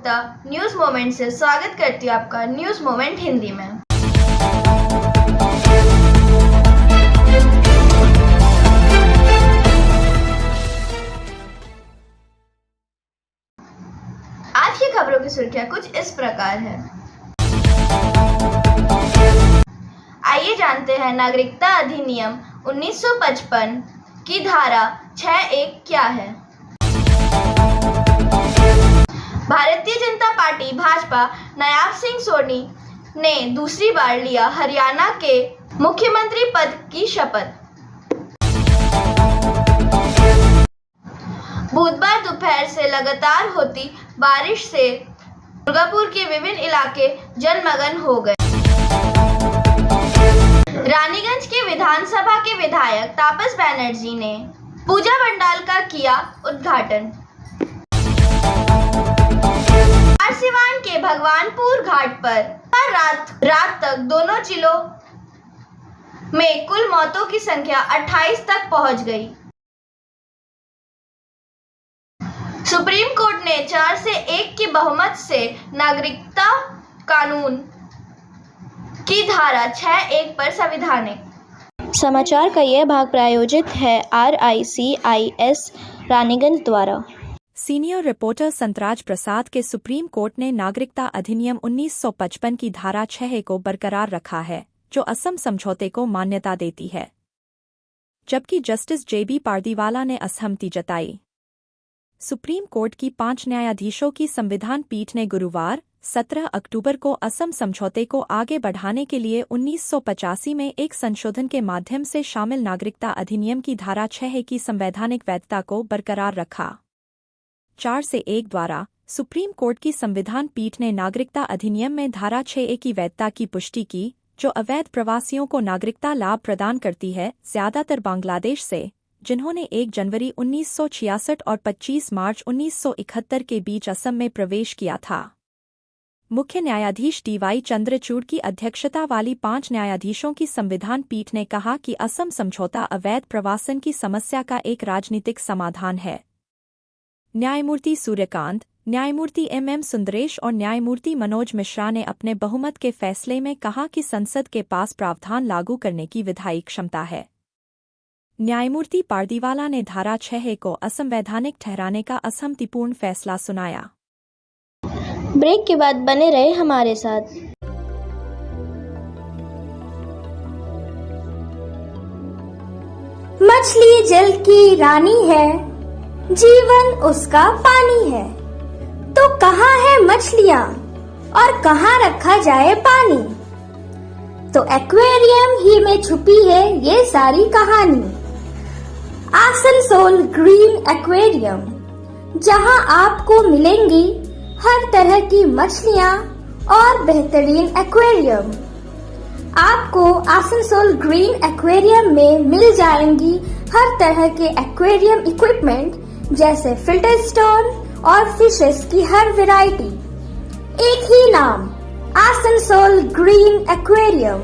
Gupta news moment से स्वागत करती हूँ आपका न्यूज मोमेंट हिंदी में। आज की खबरों की सुर्खियां कुछ इस प्रकार है। आइए जानते हैं नागरिकता अधिनियम 1955 की धारा 6(1) क्या है। भारतीय जनता पार्टी भाजपा नायब सिंह सोनी ने दूसरी बार लिया हरियाणा के मुख्यमंत्री पद की शपथ। बुधवार दोपहर से लगातार होती बारिश से दुर्गापुर के विभिन्न इलाके जलमग्न हो गए। रानीगंज के विधानसभा के विधायक तापस बनर्जी ने पूजा पंडाल का किया उद्घाटन। सिवान के भगवानपुर घाट पर रात तक दोनों जिलों में कुल मौतों की संख्या 28 तक पहुंच गई। सुप्रीम कोर्ट ने 4 से 1 की बहुमत से नागरिकता कानून की धारा 6(1) पर संवैधानिक समाचार का यह भाग प्रायोजित है RICIS रानीगंज द्वारा। सीनियर रिपोर्टर संतराज प्रसाद के सुप्रीम कोर्ट ने नागरिकता अधिनियम 1955 की धारा 6(1) को बरकरार रखा है, जो असम समझौते को मान्यता देती है, जबकि जस्टिस JB पारदीवाला ने असहमति जताई। सुप्रीम कोर्ट की 5 न्यायाधीशों की संविधान पीठ ने गुरुवार 17 अक्टूबर को असम समझौते को आगे बढ़ाने के लिए 1985 में एक संशोधन के माध्यम से शामिल नागरिकता अधिनियम की धारा 6(1) की संवैधानिक वैधता को बरकरार रखा। 4 से 1 द्वारा सुप्रीम कोर्ट की संविधान पीठ ने नागरिकता अधिनियम में धारा 6(1) की वैधता की पुष्टि की, जो अवैध प्रवासियों को नागरिकता लाभ प्रदान करती है, ज्यादातर बांग्लादेश से, जिन्होंने 1 जनवरी 1966 और 25 मार्च 1971 के बीच असम में प्रवेश किया था। मुख्य न्यायाधीश DY चंद्रचूड़ की अध्यक्षता वाली 5 न्यायाधीशों की संविधान पीठ ने कहा कि असम समझौता अवैध प्रवासन की समस्या का एक राजनीतिक समाधान है। न्यायमूर्ति सूर्यकांत, न्यायमूर्ति MM सुंदरेश और न्यायमूर्ति मनोज मिश्रा ने अपने बहुमत के फैसले में कहा कि संसद के पास प्रावधान लागू करने की विधायी क्षमता है। न्यायमूर्ति पारदीवाला ने धारा 6(1) को असंवैधानिक ठहराने का असहमतिपूर्ण फैसला सुनाया। ब्रेक के बाद बने रहे हमारे साथ। मछली जल की रानी है, जीवन उसका पानी है, तो कहाँ है मछलियाँ और कहाँ रखा जाए पानी। तो एक्वेरियम ही में छुपी है ये सारी कहानी। आसनसोल ग्रीन एक्वेरियम, जहाँ आपको मिलेंगी हर तरह की मछलियाँ और बेहतरीन एक्वेरियम। आपको आसनसोल ग्रीन एक्वेरियम में मिल जाएंगी हर तरह के एक्वेरियम इक्विपमेंट, जैसे फिल्टर स्टोन और फिशेस की हर वैरायटी। एक ही नाम, आसनसोल ग्रीन एक्वेरियम।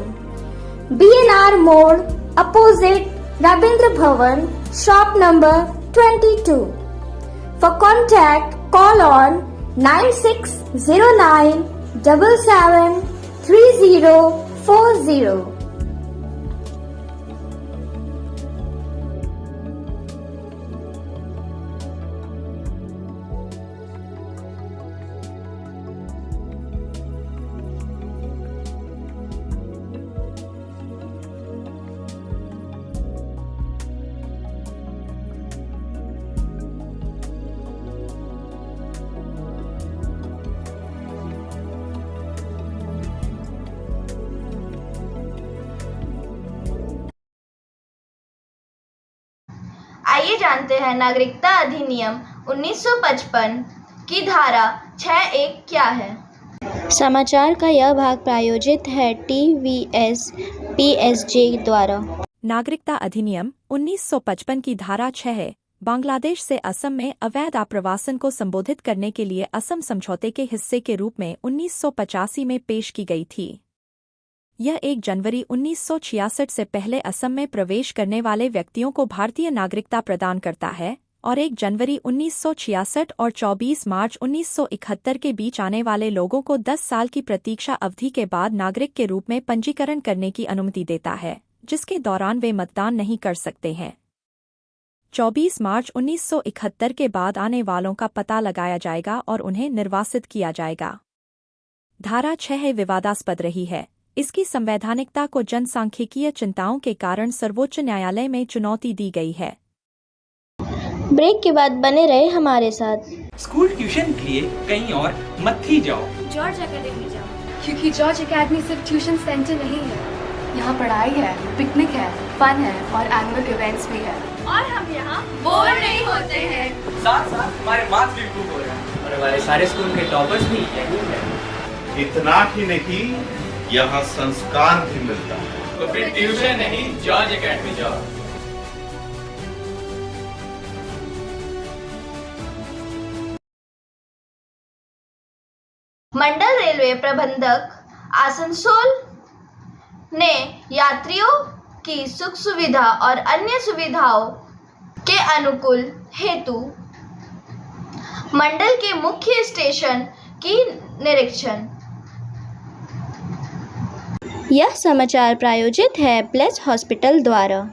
BNR मोड़ opposite Ravindra Bhavan, shop number 22। For contact, call on 9609 77 3040। आइए जानते हैं नागरिकता अधिनियम 1955 की धारा 6(1) क्या है। समाचार का यह भाग प्रायोजित है TVS PSG द्वारा। नागरिकता अधिनियम 1955 की धारा 6 बांग्लादेश से असम में अवैध आप्रवासन को संबोधित करने के लिए असम समझौते के हिस्से के रूप में 1985 में पेश की गई थी। यह 1 जनवरी 1966 से पहले असम में प्रवेश करने वाले व्यक्तियों को भारतीय नागरिकता प्रदान करता है और 1 जनवरी 1966 और 24 मार्च 1971 के बीच आने वाले लोगों को 10 साल की प्रतीक्षा अवधि के बाद नागरिक के रूप में पंजीकरण करने की अनुमति देता है, जिसके दौरान वे मतदान नहीं कर सकते हैं। 24 मार्च 1971 के बाद आने वालों का पता लगाया जाएगा और उन्हें निर्वासित किया जाएगा। धारा 6 विवादास्पद रही है। इसकी संवैधानिकता को जनसांख्यिकीय चिंताओं के कारण सर्वोच्च न्यायालय में चुनौती दी गई है। ब्रेक के बाद बने रहे हमारे साथ। स्कूल ट्यूशन के लिए कहीं और मत ही जाओ। जॉर्ज एकेडमी जाओ, क्योंकि जॉर्ज एकेडमी सिर्फ ट्यूशन सेंटर नहीं है, यहाँ पढ़ाई है, पिकनिक है, फन है और एनुअल इवेंट्स भी है। और हम यहाँ बोर नहीं होते हैं। साथ साथ हमारे मार्क्स भी इम्प्रूव हो रहे हैं और हमारे सारे स्कूल के टॉपर्स भी यही हैं। इतना ही नहीं, यहाँ संस्कार भी मिलता है। तो फिर ट्यूशन नहीं, जॉर्ज एकेडमी जाओ। मंडल रेलवे प्रबंधक आसनसोल ने यात्रियों की सुख सुविधा और अन्य सुविधाओं के अनुकूल हेतु मंडल के मुख्य स्टेशन की निरीक्षण। यह समाचार प्रायोजित है ब्लेस हॉस्पिटल द्वारा।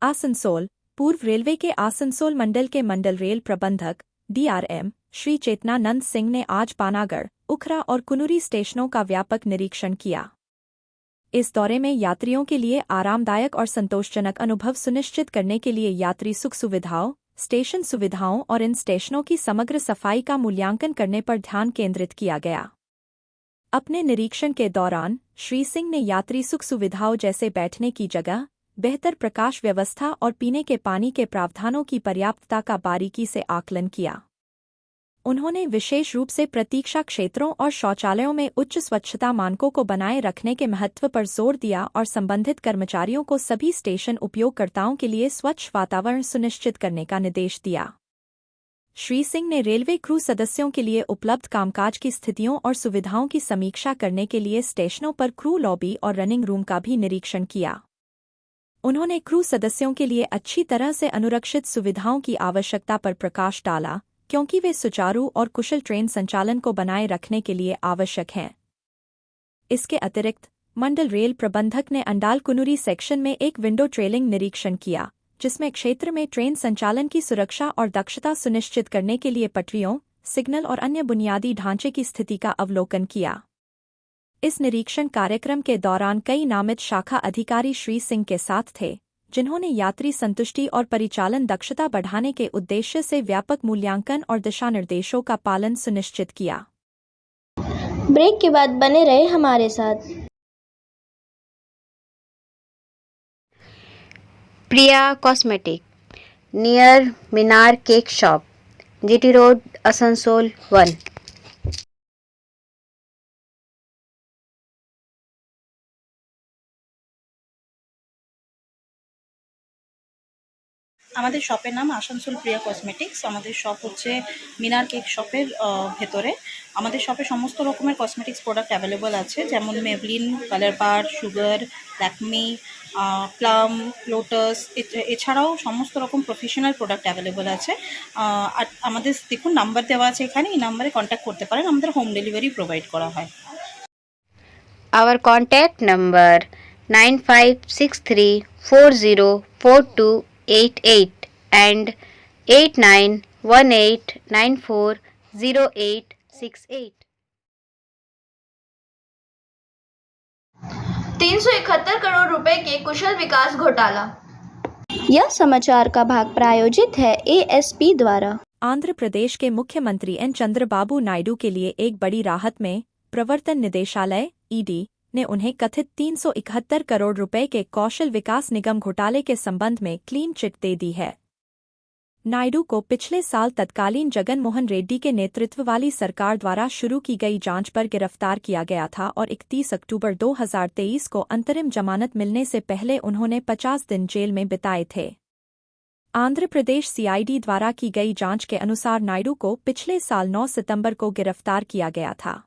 आसनसोल। पूर्व रेलवे के आसनसोल मंडल के मंडल रेल प्रबंधक DRM श्री चेतनानंद सिंह ने आज पानागढ़, उखरा और कुनुरी स्टेशनों का व्यापक निरीक्षण किया। इस दौरे में यात्रियों के लिए आरामदायक और संतोषजनक अनुभव सुनिश्चित करने के लिए यात्री सुख सुविधाओं, स्टेशन सुविधाओं और इन स्टेशनों की समग्र सफाई का मूल्यांकन करने पर ध्यान केंद्रित किया गया। अपने निरीक्षण के दौरान श्री सिंह ने यात्री सुख सुविधाओं जैसे बैठने की जगह, बेहतर प्रकाश व्यवस्था और पीने के पानी के प्रावधानों की पर्याप्तता का बारीकी से आकलन किया। उन्होंने विशेष रूप से प्रतीक्षा क्षेत्रों और शौचालयों में उच्च स्वच्छता मानकों को बनाए रखने के महत्व पर जोर दिया और संबंधित कर्मचारियों को सभी स्टेशन उपयोगकर्ताओं के लिए स्वच्छ वातावरण सुनिश्चित करने का निर्देश दिया। श्री सिंह ने रेलवे क्रू सदस्यों के लिए उपलब्ध कामकाज की स्थितियों और सुविधाओं की समीक्षा करने के लिए स्टेशनों पर क्रू लॉबी और रनिंग रूम का भी निरीक्षण किया। उन्होंने क्रू सदस्यों के लिए अच्छी तरह से अनुरक्षित सुविधाओं की आवश्यकता पर प्रकाश डाला, क्योंकि वे सुचारू और कुशल ट्रेन संचालन को बनाए रखने के लिए आवश्यक हैं। इसके अतिरिक्त मंडल रेल प्रबंधक ने अंडाल कुनुरी सेक्शन में एक विंडो ट्रेलिंग निरीक्षण किया, जिसमें क्षेत्र में ट्रेन संचालन की सुरक्षा और दक्षता सुनिश्चित करने के लिए पटरियों, सिग्नल और अन्य बुनियादी ढांचे की स्थिति का अवलोकन किया। इस निरीक्षण कार्यक्रम के दौरान कई नामित शाखा अधिकारी श्री सिंह के साथ थे, जिन्होंने यात्री संतुष्टि और परिचालन दक्षता बढ़ाने के उद्देश्य से व्यापक मूल्यांकन और दिशानिर्देशों का पालन सुनिश्चित किया। ब्रेक के बाद बने रहे हमारे साथ। Priya cosmetic near Minar cake shop, GT road, Asansol 1। আমাদের শপের নাম আসানসোল প্রিয়া কসমেটিক্স। আমাদের শপ হচ্ছে মিনার কেক শপের ভেতরে। আমাদের শপে সমস্ত রকমের কসমেটিক্স প্রোডাক্ট অ্যাভেলেবল আছে, যেমন মেবলিন, কালার বার, সুগার, ল্যাকমি, প্লাম, লোটাস, এছাড়াও সমস্ত রকম প্রফেশনাল প্রোডাক্ট অ্যাভেলেবল আছে। আর আমাদের দেখুন নাম্বার দেওয়া আছে এখানে, এই নাম্বারে কন্ট্যাক্ট করতে পারেন। আমাদের হোম ডেলিভারি প্রোভাইড করা হয়। Our contact number 9563404288 and 8918940868। 371 crore रुपए के कुशल विकास घोटाला। यह समाचार का भाग प्रायोजित है ASP द्वारा। आंध्र प्रदेश के मुख्यमंत्री एन चंद्रबाबू नायडू के लिए एक बड़ी राहत में प्रवर्तन निदेशालय ED ने उन्हें कथित 371 करोड़ रुपए के कौशल विकास निगम घोटाले के संबंध में क्लीन चिट दे दी है। नायडू को पिछले साल तत्कालीन जगन मोहन रेड्डी के नेतृत्व वाली सरकार द्वारा शुरू की गई जांच पर गिरफ्तार किया गया था और 31 अक्टूबर 2023 को अंतरिम जमानत मिलने से पहले उन्होंने 50 दिन जेल में बिताए थे। आंध्र प्रदेश CID द्वारा की गई जांच के अनुसार नायडू को पिछले साल 9 सितंबर को गिरफ्तार किया गया था।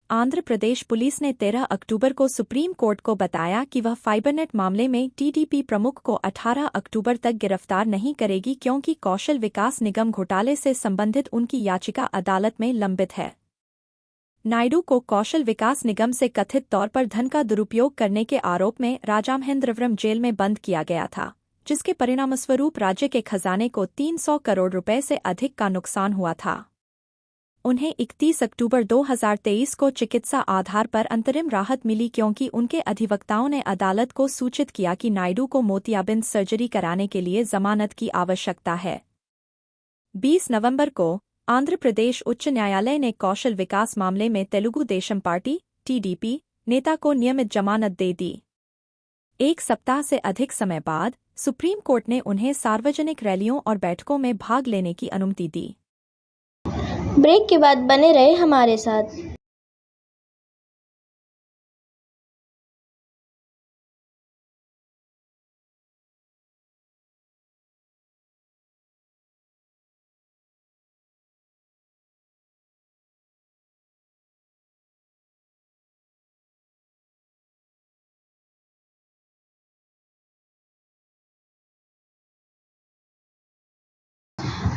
आंध्र प्रदेश पुलिस ने 13 अक्टूबर को सुप्रीम कोर्ट को बताया कि वह फाइबरनेट मामले में टीडीपी प्रमुख को 18 अक्टूबर तक गिरफ्तार नहीं करेगी क्योंकि कौशल विकास निगम घोटाले से संबंधित उनकी याचिका अदालत में लंबित है। नायडू को कौशल विकास निगम से कथित तौर पर धन का दुरुपयोग करने के आरोप में राजामहेंद्रवरम जेल में बंद किया गया था, जिसके परिणामस्वरूप राज्य के खजाने को 300 करोड़ रुपए से अधिक का नुकसान हुआ था। उन्हें 31 अक्टूबर 2023 को चिकित्सा आधार पर अंतरिम राहत मिली क्योंकि उनके अधिवक्ताओं ने अदालत को सूचित किया कि नायडू को मोतियाबिंद सर्जरी कराने के लिए जमानत की आवश्यकता है। 20 नवंबर को आंध्र प्रदेश उच्च न्यायालय ने कौशल विकास मामले में तेलुगु देशम पार्टी (टीडीपी) नेता को नियमित जमानत दे दी। एक सप्ताह से अधिक समय बाद सुप्रीम कोर्ट ने उन्हें सार्वजनिक रैलियों और बैठकों में भाग लेने की अनुमति दी। ब्रेक के बाद बने रहे हमारे साथ।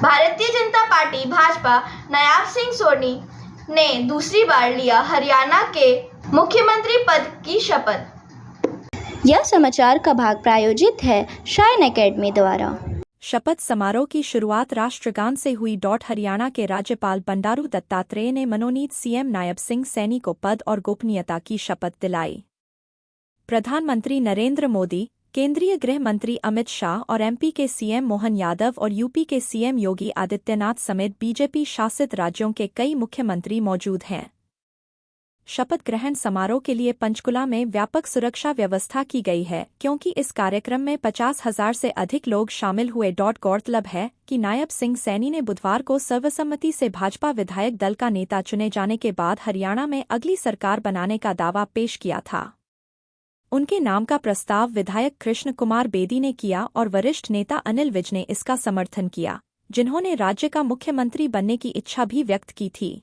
भारतीय जनता पार्टी भाजपा नायब सिंह सोनी ने दूसरी बार लिया हरियाणा के मुख्यमंत्री पद की शपथ। यह समाचार का भाग प्रायोजित है शाइन एकेडमी द्वारा। शपथ समारोह की शुरुआत राष्ट्रगान से हुई। हरियाणा के राज्यपाल बंडारू दत्तात्रेय ने मनोनीत सीएम नायब सिंह सैनी को पद और गोपनीयता की शपथ दिलाई। प्रधानमंत्री नरेंद्र मोदी, केंद्रीय गृह मंत्री अमित शाह और एमपी के सीएम मोहन यादव और यूपी के सीएम योगी आदित्यनाथ समेत बीजेपी शासित राज्यों के कई मुख्यमंत्री मौजूद हैं। शपथ ग्रहण समारोह के लिए पंचकुला में व्यापक सुरक्षा व्यवस्था की गई है क्योंकि इस कार्यक्रम में 50,000 से अधिक लोग शामिल हुए। गौरतलब है कि नायब सिंह सैनी ने बुधवार को सर्वसम्मति से भाजपा विधायक दल का नेता चुने जाने के बाद हरियाणा में अगली सरकार बनाने का दावा पेश किया था। उनके नाम का प्रस्ताव विधायक कृष्ण कुमार बेदी ने किया और वरिष्ठ नेता अनिल विज ने इसका समर्थन किया, जिन्होंने राज्य का मुख्यमंत्री बनने की इच्छा भी व्यक्त की थी।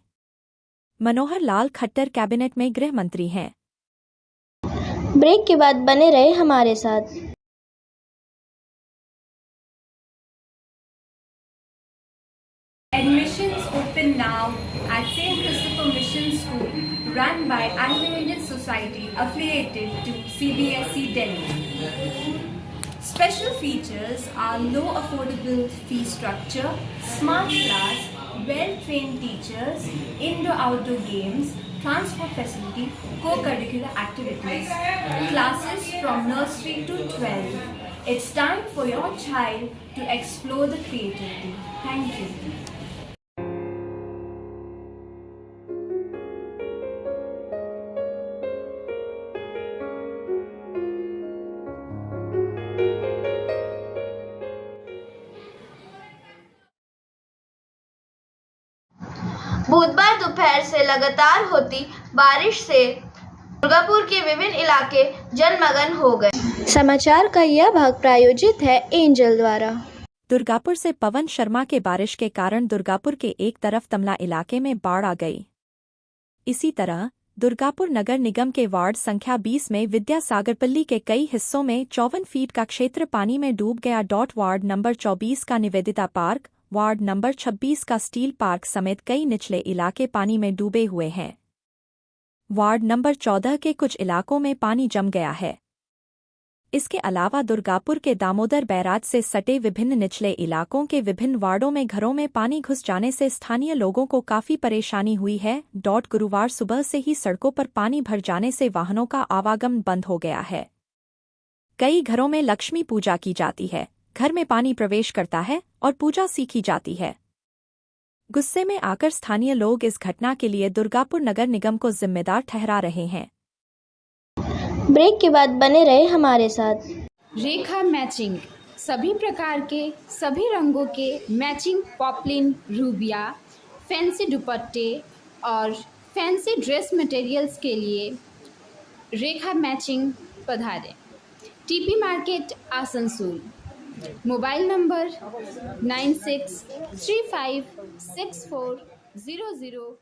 मनोहर लाल खट्टर कैबिनेट में गृह मंत्री हैं। ब्रेक के बाद बने रहे हमारे साथ। Admissions open now at St. Christopher Mission School, run by Anglo-Indian Society affiliated to CBSE Delhi. Special features are low affordable fee structure, smart class, well-trained teachers, indoor-outdoor games, transport facility, co-curricular activities, classes from nursery to 12. It's time for your child to explore the creativity. Thank you. बुधवार दोपहर से लगातार होती बारिश से दुर्गापुर के विभिन्न इलाके जलमग्न हो गए। समाचार का यह भाग प्रायोजित है एंजल द्वारा। दुर्गापुर से पवन शर्मा के बारिश के कारण दुर्गापुर के एक तरफ तमला इलाके में बाढ़ आ गई। इसी तरह दुर्गापुर नगर निगम के वार्ड संख्या 20 में विद्यासागरपल्ली के कई हिस्सों में 54 फीट का क्षेत्र पानी में डूब गया। वार्ड नंबर 24 का निवेदिता पार्क, वार्ड नंबर 26 का स्टील पार्क समेत कई निचले इलाके पानी में डूबे हुए हैं। वार्ड नंबर 14 के कुछ इलाकों में पानी जम गया है। इसके अलावा दुर्गापुर के दामोदर बैराज से सटे विभिन्न निचले इलाकों के विभिन्न वार्डों में घरों में पानी घुस जाने से स्थानीय लोगों को काफी परेशानी हुई है। गुरुवार सुबह से ही सड़कों पर पानी भर जाने से वाहनों का आवागमन बंद हो गया है। कई घरों में लक्ष्मी पूजा की जाती है, घर में पानी प्रवेश करता है और पूजा सीखी जाती है। गुस्से में आकर स्थानीय लोग इस घटना के लिए दुर्गापुर नगर निगम को जिम्मेदार ठहरा रहे हैं। ब्रेक के बाद बने रहे हमारे साथ। रेखा मैचिंग, सभी प्रकार के सभी रंगों के मैचिंग पॉपलिन, रूबिया, फैंसी दुपट्टे और फैंसी ड्रेस मटेरियल्स के लिए रेखा मैचिंग पधारें। TP market Asansol. Mobile number 9635640012।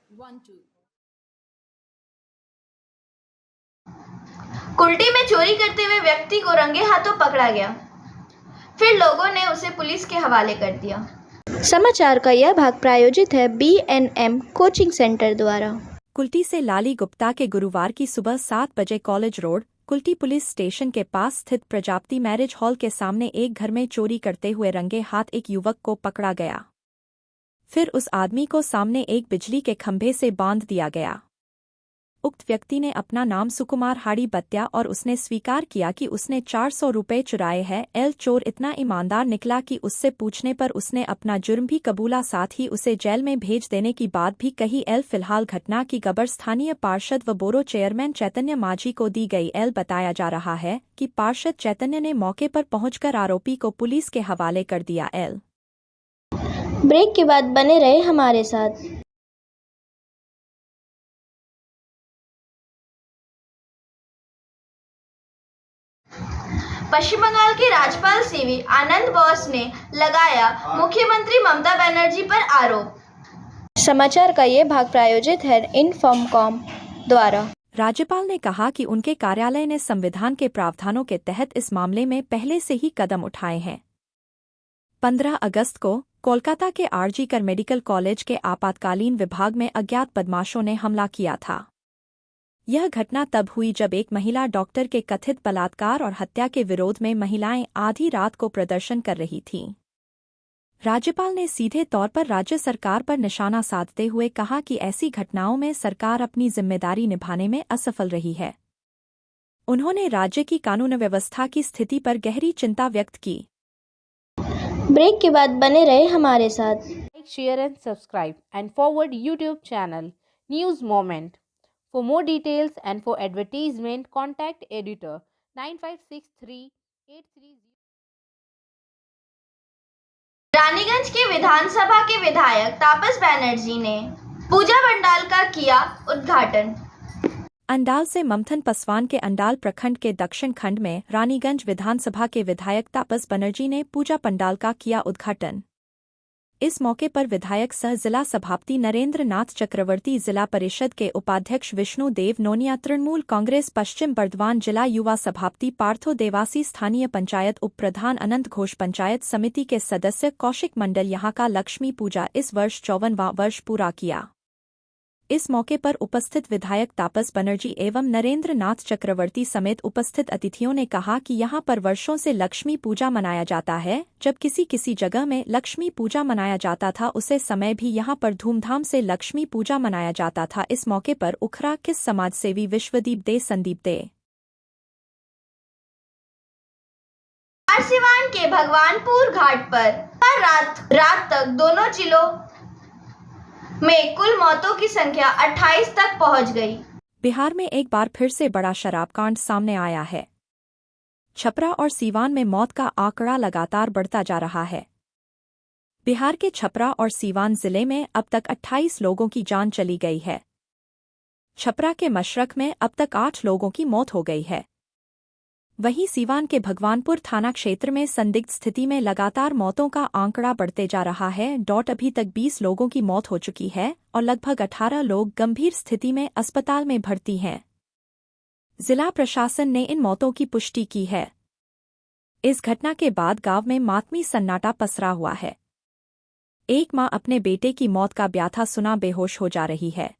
Kulti में चोरी करते हुए व्यक्ति को रंगे हाथों पकड़ा गया। फिर लोगों ने उसे पुलिस के हवाले कर दिया। समाचार का यह भाग प्रायोजित है BNM कोचिंग सेंटर द्वारा। कुल्टी से लाली गुप्ता के गुरुवार की सुबह 7 बजे college road Kulti police station के पास स्थित प्रजापति मैरिज हॉल के सामने एक घर में चोरी करते हुए रंगे हाथ एक युवक को पकड़ा गया। फिर उस आदमी को सामने एक बिजली के खंभे से बांध दिया गया। उक्त व्यक्ति ने अपना नाम सुकुमार हाड़ी बत्या और उसने स्वीकार किया कि उसने 400 रुपये चुराए हैं। एल चोर इतना ईमानदार निकला कि उससे पूछने पर उसने अपना जुर्म भी कबूला, साथ ही उसे जेल में भेज देने की बात भी कही। एल फिलहाल घटना की खबर स्थानीय पार्षद व बोरो चेयरमैन चैतन्य माझी को दी गई। एल बताया जा रहा है कि पार्षद चैतन्य ने मौके पर पहुंचकर आरोपी को पुलिस के हवाले कर दिया। एल ब्रेक के बाद बने रहे हमारे साथ। पश्चिम बंगाल के राज्यपाल सीवी आनंद बोस ने लगाया मुख्यमंत्री ममता बनर्जी पर आरोप। समाचार का ये भाग प्रायोजित है इनफॉर्मकॉम द्वारा। राज्यपाल ने कहा कि उनके कार्यालय ने संविधान के प्रावधानों के तहत इस मामले में पहले से ही कदम उठाए हैं। 15 अगस्त को कोलकाता के आरजी कर मेडिकल कॉलेज के आपातकालीन विभाग में अज्ञात बदमाशों ने हमला किया था। यह घटना तब हुई जब एक महिला डॉक्टर के कथित बलात्कार और हत्या के विरोध में महिलाएं आधी रात को प्रदर्शन कर रही थीं। राज्यपाल ने सीधे तौर पर राज्य सरकार पर निशाना साधते हुए कहा कि ऐसी घटनाओं में सरकार अपनी जिम्मेदारी निभाने में असफल रही है। उन्होंने राज्य की कानून व्यवस्था की स्थिति पर गहरी चिंता व्यक्त की। ब्रेक के बाद बने रहे हमारे साथ। Like, share and subscribe and forward YouTube channel News Moment. For more details and for advertisement, contact editor 956383. Raniganj के विधानसभा के विधायक तापस बनर्जी ने पूजा पंडाल का किया उद्घाटन। अंडाल से ममथन पसवान के अंडाल प्रखंड के दक्षिण खंड में रानीगंज विधानसभा के विधायक तापस बनर्जी ने पूजा पंडाल का किया उद्घाटन। इस मौके पर विधायक सह जिला सभापति नरेंद्र नाथ चक्रवर्ती, जिला परिषद के उपाध्यक्ष विष्णु देव नोनिया, तृणमूल कांग्रेस पश्चिम बर्धमान जिला युवा सभापति पार्थो देवासी, स्थानीय पंचायत उप प्रधान अनंत घोष, पंचायत समिति के सदस्य कौशिक मंडल यहाँ का लक्ष्मी पूजा इस वर्ष 54वां वर्ष पूरा किया। इस मौके पर उपस्थित विधायक तापस बनर्जी एवं नरेंद्र नाथ चक्रवर्ती समेत उपस्थित अतिथियों ने कहा कि यहां पर वर्षों से लक्ष्मी पूजा मनाया जाता है। जब किसी जगह में लक्ष्मी पूजा मनाया जाता था उसे समय भी यहां पर धूमधाम से लक्ष्मी पूजा मनाया जाता था। इस मौके पर उखरा किस समाजसेवी विश्वदीप दे, संदीप दे, सिवान के भगवानपुर घाट पर रात तक दोनों जिलों में कुल मौतों की संख्या 28 तक पहुंच गई। बिहार में एक बार फिर से बड़ा शराबकांड सामने आया है। छपरा और सीवान में मौत का आंकड़ा लगातार बढ़ता जा रहा है। बिहार के छपरा और सीवान जिले में अब तक 28 लोगों की जान चली गई है। छपरा के मशरक में अब तक 8 लोगों की मौत हो गई है। वहीं सीवान के भगवानपुर थाना क्षेत्र में संदिग्ध स्थिति में लगातार मौतों का आंकड़ा बढ़ते जा रहा है। अभी तक 20 लोगों की मौत हो चुकी है और लगभग 18 लोग गंभीर स्थिति में अस्पताल में भर्ती हैं। जिला प्रशासन ने इन मौतों की पुष्टि की है। इस घटना के बाद गांव में मातमी सन्नाटा पसरा हुआ है। एक मां अपने बेटे की मौत का ब्याथा सुना बेहोश हो जा रही है,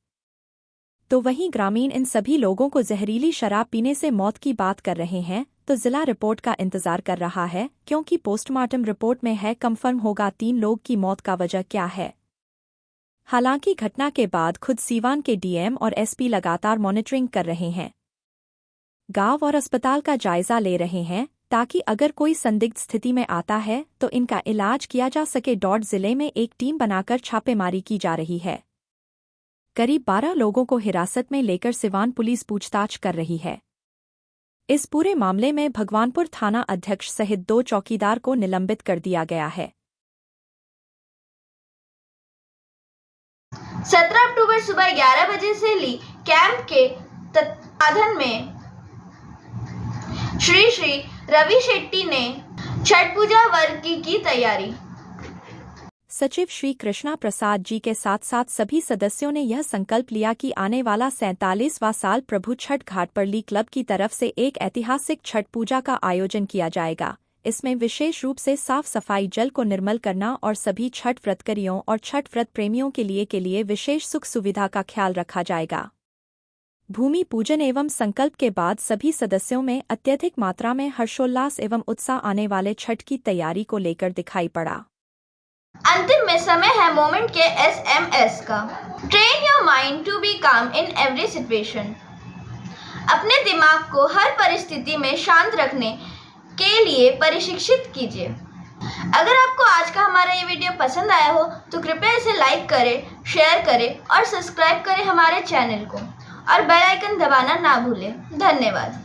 तो वहीं ग्रामीण इन सभी लोगों को जहरीली शराब पीने से मौत की बात कर रहे हैं। तो जिला रिपोर्ट का इंतजार कर रहा है, क्योंकि पोस्टमार्टम रिपोर्ट में है कंफर्म होगा 3 लोग की मौत का वजह क्या है। हालांकि घटना के बाद खुद सीवान के डीएम और एसपी लगातार मॉनिटरिंग कर रहे हैं, गांव और अस्पताल का जायजा ले रहे हैं, ताकि अगर कोई संदिग्ध स्थिति में आता है तो इनका इलाज किया जा सके। जिले में एक टीम बनाकर छापेमारी की जा रही है। करीब 12 लोगों को हिरासत में लेकर सिवान पुलिस पूछताछ कर रही है। इस पूरे मामले में भगवानपुर थाना अध्यक्ष सहित 2 चौकीदार को निलंबित कर दिया गया है। 17 अक्टूबर सुबह 11 बजे से ली कैंप के तत्वाधान में श्री रवि शेट्टी ने छठ पूजा वर्ग की तैयारी। सचिव श्री कृष्णा प्रसाद जी के साथ साथ सभी सदस्यों ने यह संकल्प लिया कि आने वाला 47वां साल प्रभु छठ घाट पर ली क्लब की तरफ से एक ऐतिहासिक छठ पूजा का आयोजन किया जाएगा। इसमें विशेष रूप से साफ सफाई, जल को निर्मल करना और सभी छठ व्रतकरियों और छठ व्रत प्रेमियों के लिए विशेष सुख सुविधा का ख्याल रखा जाएगा। भूमि पूजन एवं संकल्प के बाद सभी सदस्यों में अत्यधिक मात्रा में हर्षोल्लास एवं उत्साह आने वाले छठ की तैयारी को लेकर दिखाई पड़ा। अंतिम में समय है मोमेंट के SMS का। Train your mind to be calm in every situation. अपने दिमाग को हर परिस्थिति में शांत रखने के लिए प्रशिक्षित कीजिए। अगर आपको आज का हमारा ये वीडियो पसंद आया हो तो कृपया इसे लाइक करें, शेयर करें और सब्सक्राइब करें हमारे चैनल को और बेल आइकन दबाना ना भूलें। धन्यवाद।